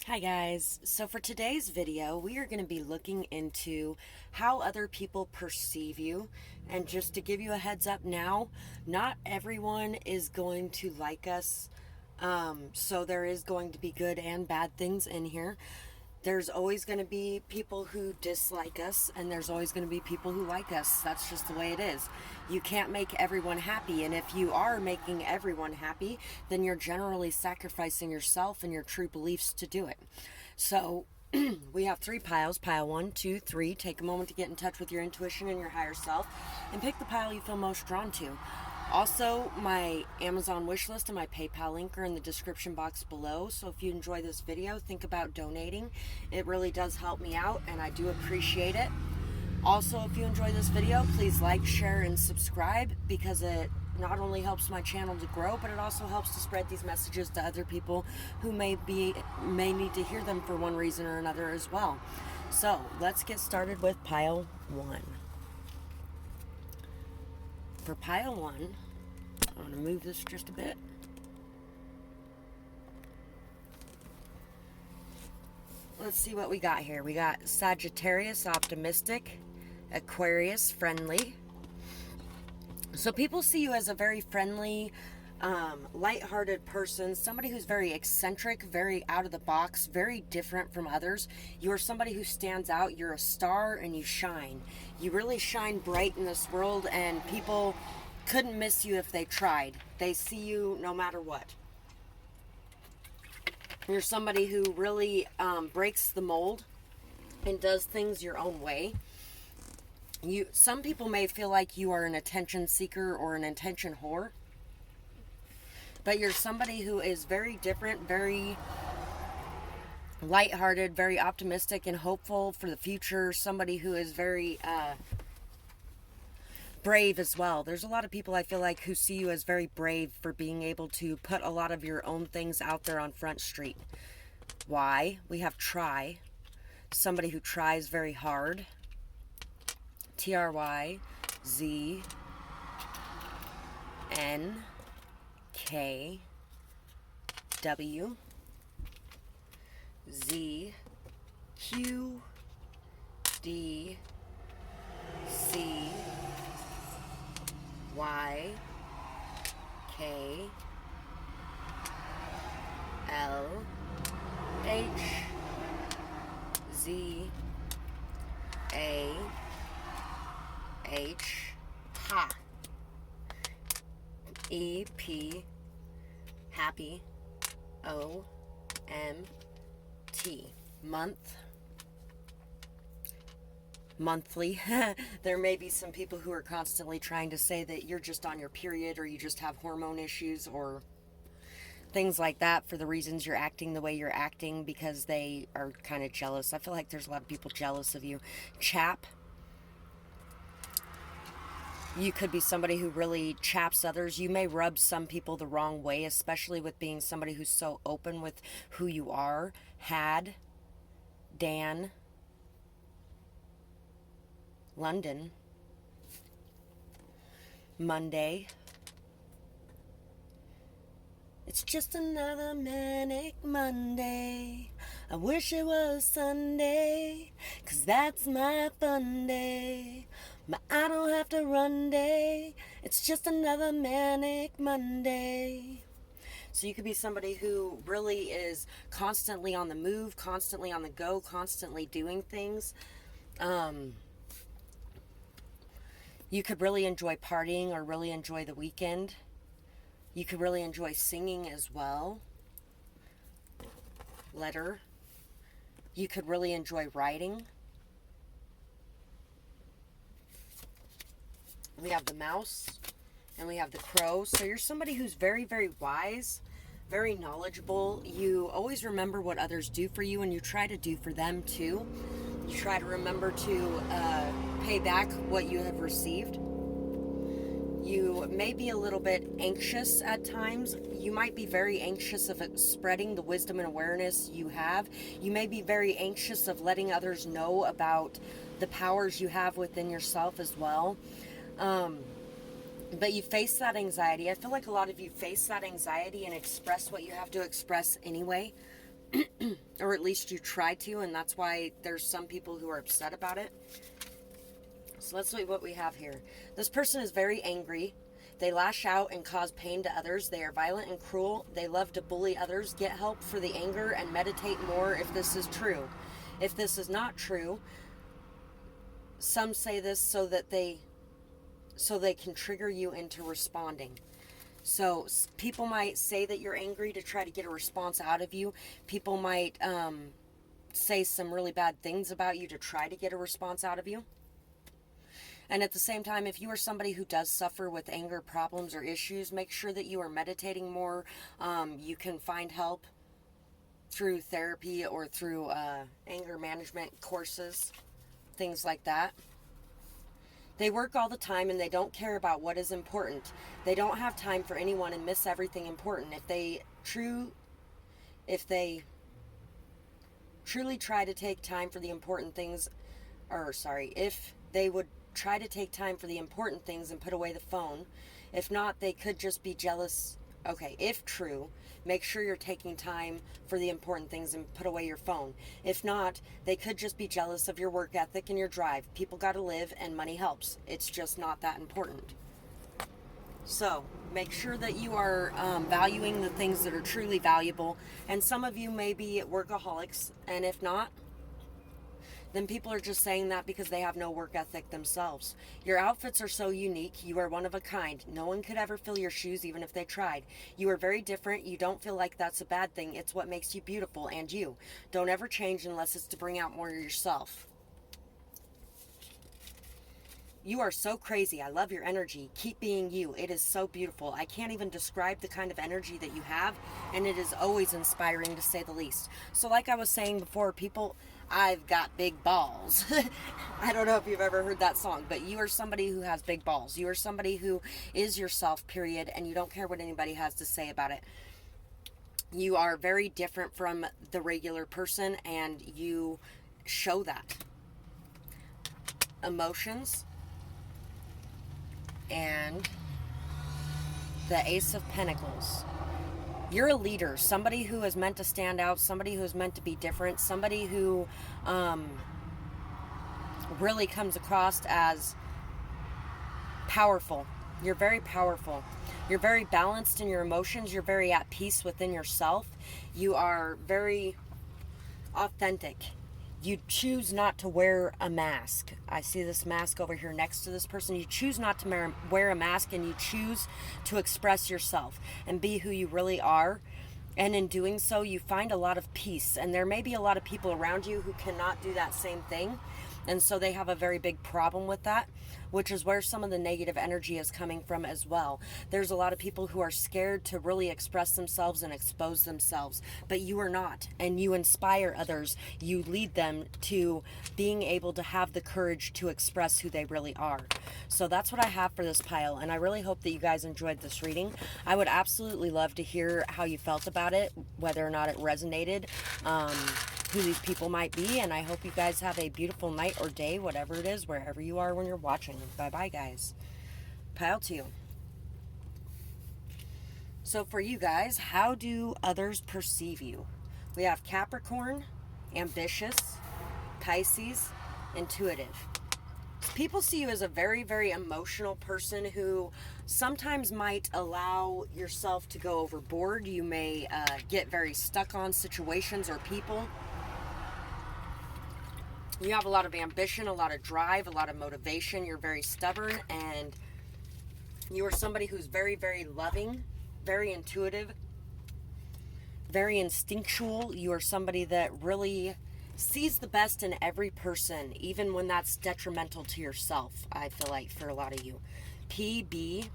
Hi guys, so for today's video we are going to be looking into how other people perceive you, and just to give you a heads up now, not everyone is going to like us, so there is going to be good and bad things in here. There's always going to be people who dislike us, and there's always going to be people who like us. That's just the way it is. You can't make everyone happy, and if you are making everyone happy, then you're generally sacrificing yourself and your true beliefs to do it. So we have three piles. Pile 1, 2, 3. Take a moment to get in touch with your intuition and your higher self, and pick the pile you feel most drawn to. Also, my Amazon wish list and my PayPal link are in the description box below, so if you enjoy this video, think about donating. It really does help me out, and I do appreciate it. Also, if you enjoy this video, please like, share, and subscribe, because it not only helps my channel to grow, but it also helps to spread these messages to other people who may need to hear them for one reason or another as well. So, let's get started with pile 1. For pile 1, I'm going to move this just a bit. Let's see what we got here. We got Sagittarius, optimistic, Aquarius, friendly. So people see you as a very friendly, lighthearted person, somebody who's very eccentric, very out of the box, very different from others. You're somebody who stands out. You're a star and you shine. You really shine bright in this world, and people couldn't miss you if they tried. They see you no matter what. You're somebody who really breaks the mold and does things your own way. Some people may feel like you are an attention seeker or an attention whore, but you're somebody who is very different, very lighthearted, very optimistic and hopeful for the future. Somebody who is very brave as well. There's a lot of people, I feel like, who see you as very brave for being able to put a lot of your own things out there on Front Street. Why? We have try. Somebody who tries very hard. TRYZNKW. Ha. EP, happy, OMT, monthly. There may be some people who are constantly trying to say that you're just on your period, or you just have hormone issues, or things like that, for the reasons you're acting the way you're acting, because they are kind of jealous. I feel like there's a lot of people jealous of you. Chap. You could be somebody who really chaps others. You may rub some people the wrong way, especially with being somebody who's so open with who you are. Had, Dan, London, Monday. It's just another manic Monday. I wish it was Sunday, 'cause that's my fun day. My I don't have to run day. It's just another manic Monday. So you could be somebody who really is constantly on the move, constantly on the go, constantly doing things. You could really enjoy partying or really enjoy the weekend. You could really enjoy singing as well. Letter. You could really enjoy writing. We have the mouse, and we have the crow. So you're somebody who's very, very wise, very knowledgeable. You always remember what others do for you, and you try to do for them too. You try to remember to pay back what you have received. You may be a little bit anxious at times. You might be very anxious of spreading the wisdom and awareness you have. You may be very anxious of letting others know about the powers you have within yourself as well. But you face that anxiety. I feel like a lot of you face that anxiety and express what you have to express anyway. or at least you try to, and that's why there's some people who are upset about it. So let's see what we have here. This person is very angry. They lash out and cause pain to others. They are violent and cruel. They love to bully others. Get help for the anger and meditate more if this is true. If this is not true, some say this so they can trigger you into responding. So people might say that you're angry to try to get a response out of you. People might say some really bad things about you to try to get a response out of you. And at the same time, if you are somebody who does suffer with anger problems or issues, make sure that you are meditating more. You can find help through therapy or through anger management courses, things like that. They work all the time and they don't care about what is important. They don't have time for anyone and miss everything important. If they truly try to take time for the important things, if they would try to take time for the important things and put away the phone. If not, they could just be jealous. Okay, if true, make sure you're taking time for the important things and put away your phone. If not, they could just be jealous of your work ethic and your drive. People got to live and money helps. It's just not that important. So make sure that you are valuing the things that are truly valuable. And some of you may be workaholics, and if not, then people are just saying that because they have no work ethic themselves. Your outfits are so unique. You are one of a kind. No one could ever fill your shoes even if they tried. You are very different. You don't feel like that's a bad thing. It's what makes you beautiful and you. Don't ever change unless it's to bring out more of yourself. You are so crazy. I love your energy. Keep being you. It is so beautiful. I can't even describe the kind of energy that you have, and it is always inspiring to say the least. So like I was saying before, I've got big balls. I don't know if you've ever heard that song, but you are somebody who has big balls. You are somebody who is yourself, period, and you don't care what anybody has to say about it. You are very different from the regular person, and you show that. Emotions. And the Ace of Pentacles. You're a leader, somebody who is meant to stand out, somebody who is meant to be different, somebody who really comes across as powerful. You're very powerful. You're very balanced in your emotions. You're very at peace within yourself. You are very authentic. You choose not to wear a mask. I see this mask over here next to this person. You choose not to wear a mask, and you choose to express yourself and be who you really are. And in doing so, you find a lot of peace. And there may be a lot of people around you who cannot do that same thing. And so they have a very big problem with that, which is where some of the negative energy is coming from as well. There's a lot of people who are scared to really express themselves and expose themselves, but you are not, and you inspire others. You lead them to being able to have the courage to express who they really are. So that's what I have for this pile, and I really hope that you guys enjoyed this reading. I would absolutely love to hear how you felt about it, whether or not it resonated, who these people might be, and I hope you guys have a beautiful night or day, whatever it is, wherever you are when you're watching. Bye-bye, guys. Pile 2. So for you guys, how do others perceive you? We have Capricorn, ambitious, Pisces, intuitive. People see you as a very, very emotional person who sometimes might allow yourself to go overboard. You may get very stuck on situations or people. You have a lot of ambition, a lot of drive, a lot of motivation. You're very stubborn, and you are somebody who's very, very loving, very intuitive, very instinctual. You are somebody that really sees the best in every person, even when that's detrimental to yourself, I feel like, for a lot of you. PB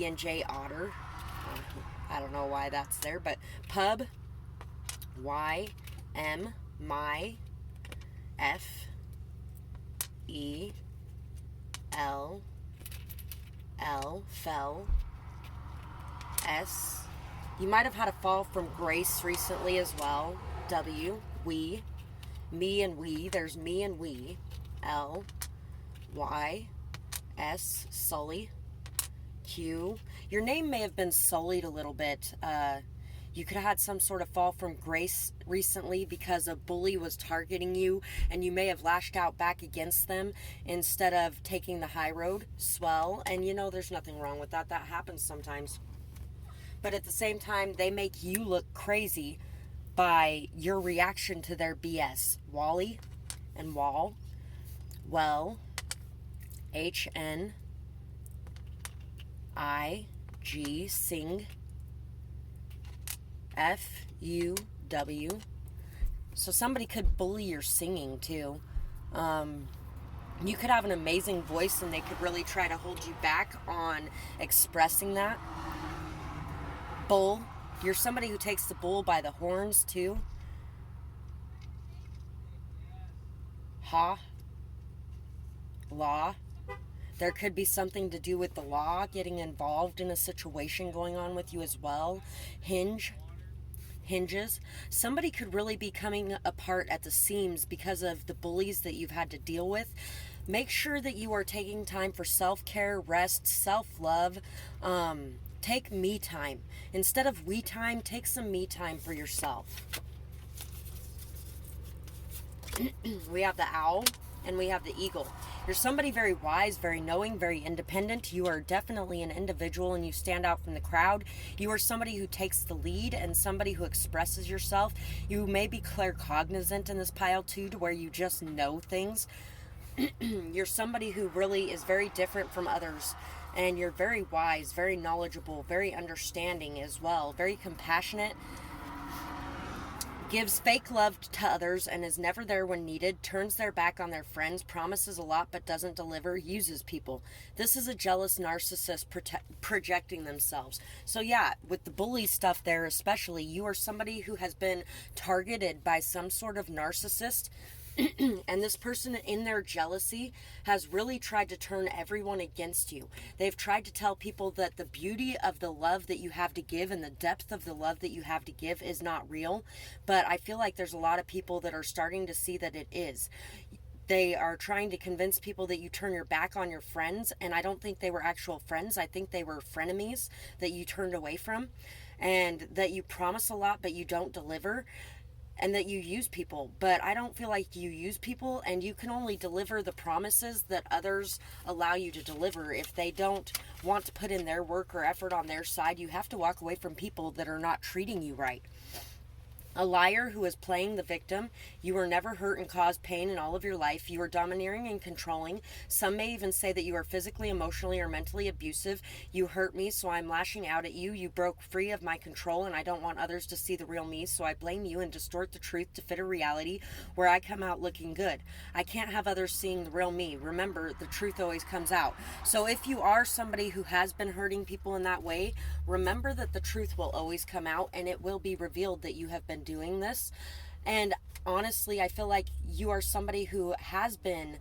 and J Otter. I don't know why that's there, but Pub, Y, M, My, F, E, L, Fell, S. You might have had a fall from grace recently as well. W, we, me and we. There's me and we. L, Y, S, Sully, Q. Your name may have been sullied a little bit. You could have had some sort of fall from grace recently because a bully was targeting you and you may have lashed out back against them instead of taking the high road. Swell. And you know, there's nothing wrong with that. That happens sometimes. But at the same time, they make you look crazy by your reaction to their BS. Wally and Wall. Well, HNIG, sing, FUW. So somebody could bully your singing too. You could have an amazing voice and they could really try to hold you back on expressing that. Bull. You're somebody who takes the bull by the horns too. Law. There could be something to do with the law getting involved in a situation going on with you as well. Hinges. Somebody could really be coming apart at the seams because of the bullies that you've had to deal with. Make sure that you are taking time for self-care, rest, self-love. Take me time. Instead of we time, take some me time for yourself. We have the owl and we have the eagle. You're somebody very wise, very knowing, very independent. You are definitely an individual and you stand out from the crowd. You are somebody who takes the lead and somebody who expresses yourself. You may be claircognizant in this pile too, to where you just know things. You're somebody who really is very different from others. And you're very wise, very knowledgeable, very understanding as well. Very compassionate. Gives fake love to others and is never there when needed, turns their back on their friends, promises a lot but doesn't deliver, uses people. This is a jealous narcissist projecting themselves. So yeah, with the bully stuff there especially, you are somebody who has been targeted by some sort of narcissist. And this person in their jealousy has really tried to turn everyone against you. They've tried to tell people that the beauty of the love that you have to give and the depth of the love that you have to give is not real. But I feel like there's a lot of people that are starting to see that it is. They are trying to convince people that you turn your back on your friends. And I don't think they were actual friends. I think they were frenemies that you turned away from. And that you promise a lot but you don't deliver. And that you use people, but I don't feel like you use people, and you can only deliver the promises that others allow you to deliver. If they don't want to put in their work or effort on their side, you have to walk away from people that are not treating you right. A liar who is playing the victim. You were never hurt and caused pain in all of your life. You are domineering and controlling. Some may even say that you are physically, emotionally, or mentally abusive. You hurt me, so I'm lashing out at you. You broke free of my control, and I don't want others to see the real me, so I blame you and distort the truth to fit a reality where I come out looking good. I can't have others seeing the real me. Remember, the truth always comes out. So if you are somebody who has been hurting people in that way, remember that the truth will always come out, and it will be revealed that you have been doing this. And honestly, I feel like you are somebody who has been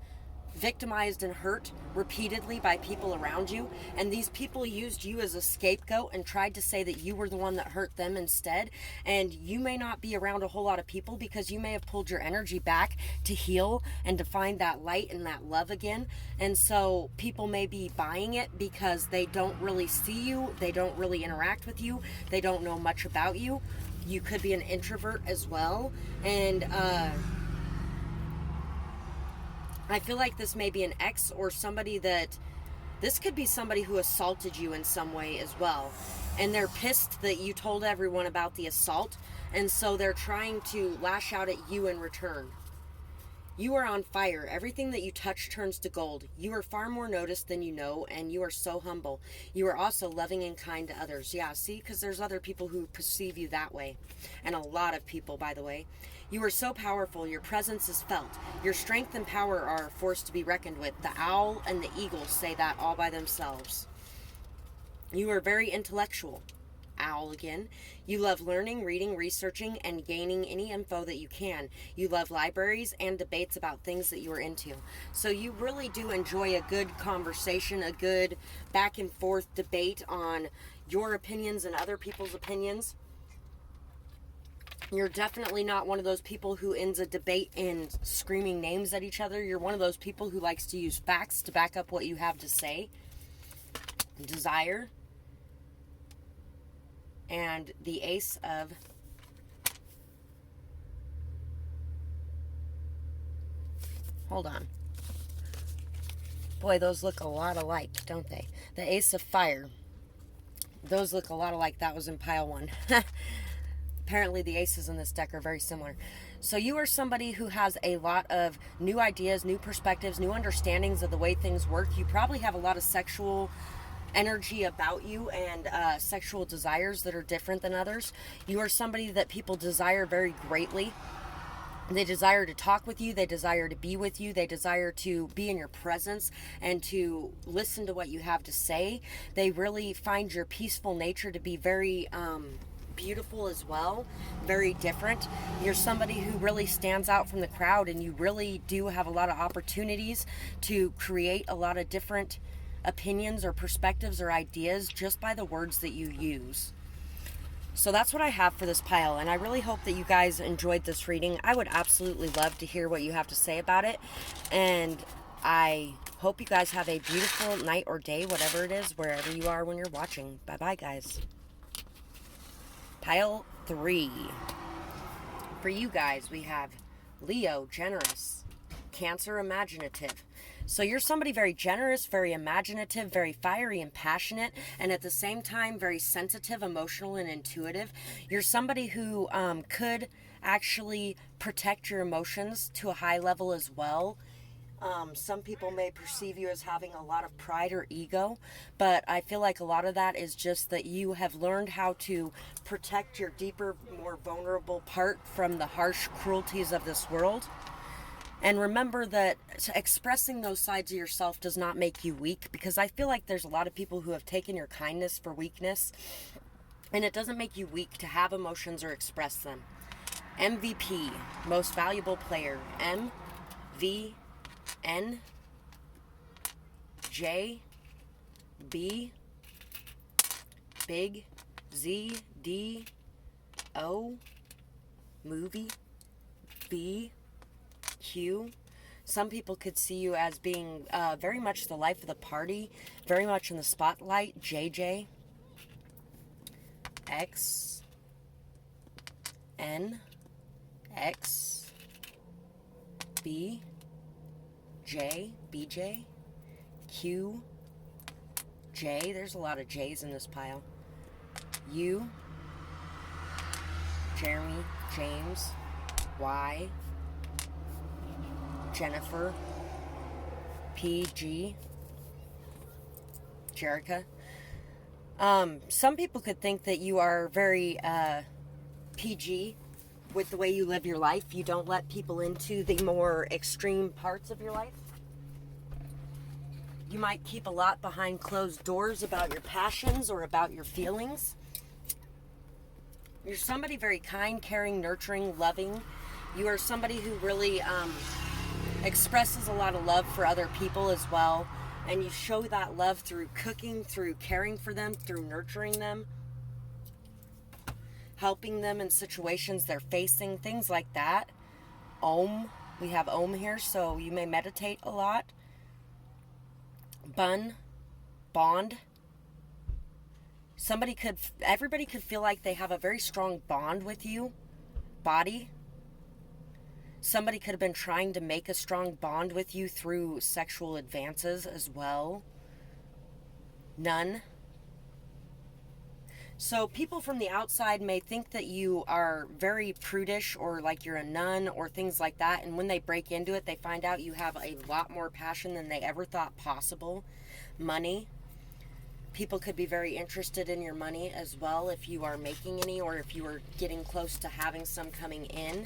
victimized and hurt repeatedly by people around you, and these people used you as a scapegoat and tried to say that you were the one that hurt them instead. And you may not be around a whole lot of people because you may have pulled your energy back to heal and to find that light and that love again. And so people may be buying it because they don't really see you, they don't really interact with you, they don't know much about you. You could be an introvert as well. And I feel like this may be an ex or somebody that, this could be somebody who assaulted you in some way as well. And they're pissed that you told everyone about the assault. And so they're trying to lash out at you in return. You are on fire. Everything that you touch turns to gold. You are far more noticed than you know, and you are so humble. You are also loving and kind to others. Yeah, see, because there's other people who perceive you that way. And a lot of people, by the way. You are so powerful. Your presence is felt. Your strength and power are a force to be reckoned with. The owl and the eagle say that all by themselves. You are very intellectual. Owl again. You love learning, reading, researching, and gaining any info that you can. You love libraries and debates about things that you are into. So you really do enjoy a good conversation, a good back and forth debate on your opinions and other people's opinions. You're definitely not one of those people who ends a debate in screaming names at each other. You're one of those people who likes to use facts to back up what you have to say. Desire. and the Ace of hold on. Boy, those look a lot alike, don't they? The Ace of Fire. Those look a lot alike. That was in pile 1. Apparently the aces in this deck are very similar. So you are somebody who has a lot of new ideas, new perspectives, new understandings of the way things work. You probably have a lot of sexual energy about you and sexual desires that are different than others. You are somebody that people desire very greatly. They desire to talk with you. They desire to be with you. They desire to be in your presence and to listen to what you have to say. They really find your peaceful nature to be very beautiful as well, very different. You're somebody who really stands out from the crowd, and you really do have a lot of opportunities to create a lot of different opinions or perspectives or ideas just by the words that you use. So that's what I have for this pile, and I really hope that you guys enjoyed this reading. I would absolutely love to hear what you have to say about it, and I hope you guys have a beautiful night or day, whatever it is, wherever you are when you're watching. Bye-bye, guys. Pile 3. For you guys, we have Leo, generous, Cancer, imaginative. So you're somebody very generous, very imaginative, very fiery and passionate, and at the same time very sensitive, emotional, and intuitive. You're somebody who could actually protect your emotions to a high level as well. Some people may perceive you as having a lot of pride or ego, but I feel like a lot of that is just that you have learned how to protect your deeper, more vulnerable part from the harsh cruelties of this world. And remember that expressing those sides of yourself does not make you weak, because I feel like there's a lot of people who have taken your kindness for weakness, and it doesn't make you weak to have emotions or express them. MVP, most valuable player. M-V N J B Big Z D O Movie B Q. Some people could see you as being very much the life of the party, very much in the spotlight. JJ X N X B J, BJ, Q, J, there's a lot of J's in this pile, U, Jeremy, James, Y, Jennifer, PG, Jerica. Some people could think that you are very PG with the way you live your life. You don't let people into the more extreme parts of your life. You might keep a lot behind closed doors about your passions or about your feelings. You're somebody very kind, caring, nurturing, loving. You are somebody who really expresses a lot of love for other people as well. And you show that love through cooking, through caring for them, through nurturing them, helping them in situations they're facing, things like that. Om, we have Om here, so you may meditate a lot. Bond. Everybody could feel like they have a very strong bond with you. Body. Somebody could have been trying to make a strong bond with you through sexual advances as well. Nun. So people from the outside may think that you are very prudish or like you're a nun or things like that. And when they break into it, they find out you have a lot more passion than they ever thought possible. Money. People could be very interested in your money as well if you are making any or if you are getting close to having some coming in.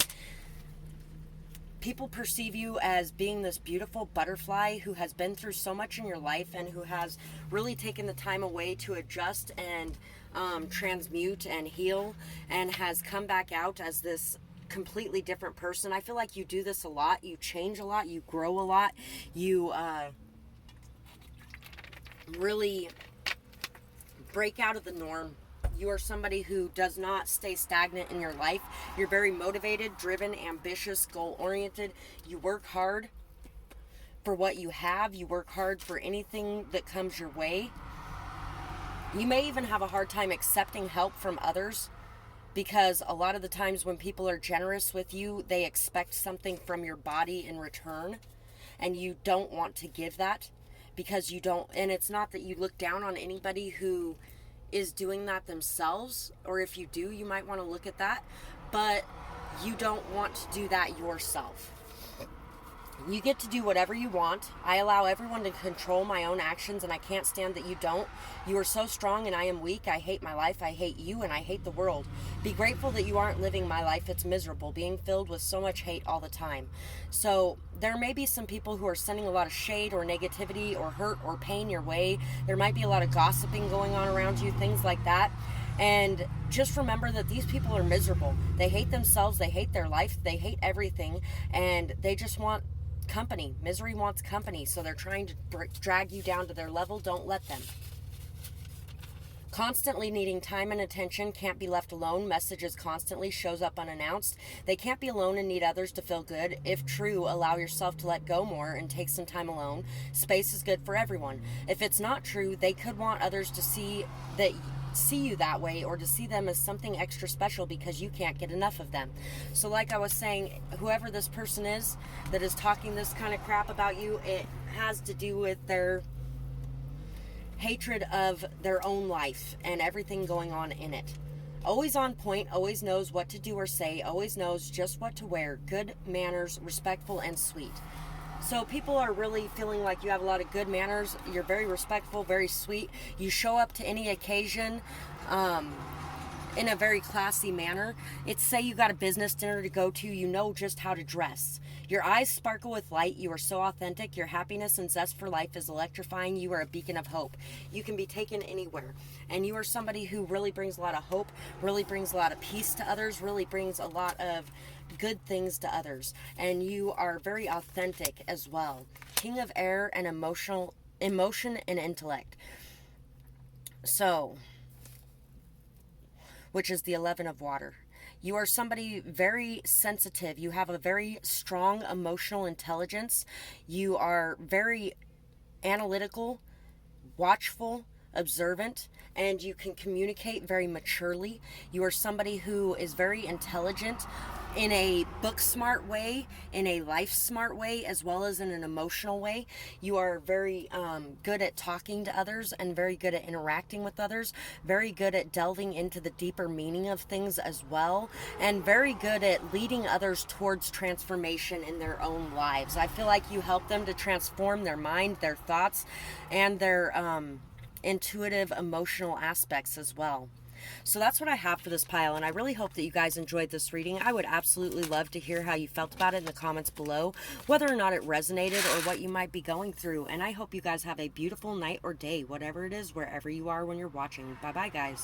People perceive you as being this beautiful butterfly who has been through so much in your life and who has really taken the time away to adjust and transmute and heal and has come back out as this completely different person. I feel like you do this a lot. You change a lot. You grow a lot. You really break out of the norm. You are somebody who does not stay stagnant in your life. You're very motivated, driven, ambitious, goal-oriented. You work hard for what you have. You work hard for anything that comes your way. You may even have a hard time accepting help from others, because a lot of the times when people are generous with you, they expect something from your body in return, and you don't want to give that because you don't. And it's not that you look down on anybody who is doing that themselves, or if you do, you might want to look at that, but you don't want to do that yourself. You get to do whatever you want. I allow everyone to control my own actions, and I can't stand that you don't. You are so strong and I am weak. I hate my life. I hate you, and I hate the world. Be grateful that you aren't living my life. It's miserable, being filled with so much hate all the time. So there may be some people who are sending a lot of shade or negativity or hurt or pain your way. There might be a lot of gossiping going on around you, things like that. And just remember that these people are miserable. They hate themselves. They hate their life. They hate everything. And they just want company. Misery wants company, so they're trying to drag you down to their level. Don't let them. Constantly needing time and attention, can't be left alone. Messages constantly shows up unannounced. They can't be alone and need others to feel good. If true, allow yourself to let go more and take some time alone. Space is good for everyone. If it's not true, they could want others to see you that way, or to see them as something extra special because you can't get enough of them. So like I was saying, whoever this person is that is talking this kind of crap about you, it has to do with their hatred of their own life and everything going on in it. Always on point, always knows what to do or say, always knows just what to wear. Good manners, respectful and sweet. So people are really feeling like you have a lot of good manners. You're very respectful, very sweet. You show up to any occasion in a very classy manner. It's, say you got a business dinner to go to, you know just how to dress. Your eyes sparkle with light. You are so authentic. Your happiness and zest for life is electrifying. You are a beacon of hope. You can be taken anywhere. And you are somebody who really brings a lot of hope, really brings a lot of peace to others, really brings a lot of good things to others. And you are very authentic as well. King of air and emotion and intellect. So, which is the 11 of water. You are somebody very sensitive. You have a very strong emotional intelligence. You are very analytical, watchful, observant, and you can communicate very maturely. You are somebody who is very intelligent in a book smart way, in a life smart way, as well as in an emotional way. You are very good at talking to others and very good at interacting with others, very good at delving into the deeper meaning of things as well, and very good at leading others towards transformation in their own lives. I feel like you help them to transform their mind, their thoughts, and their intuitive emotional aspects as well. So that's what I have for this pile, and I really hope that you guys enjoyed this reading. I would absolutely love to hear how you felt about it in the comments below, whether or not it resonated or what you might be going through. And I hope you guys have a beautiful night or day, whatever it is, wherever you are when you're watching. Bye bye, guys.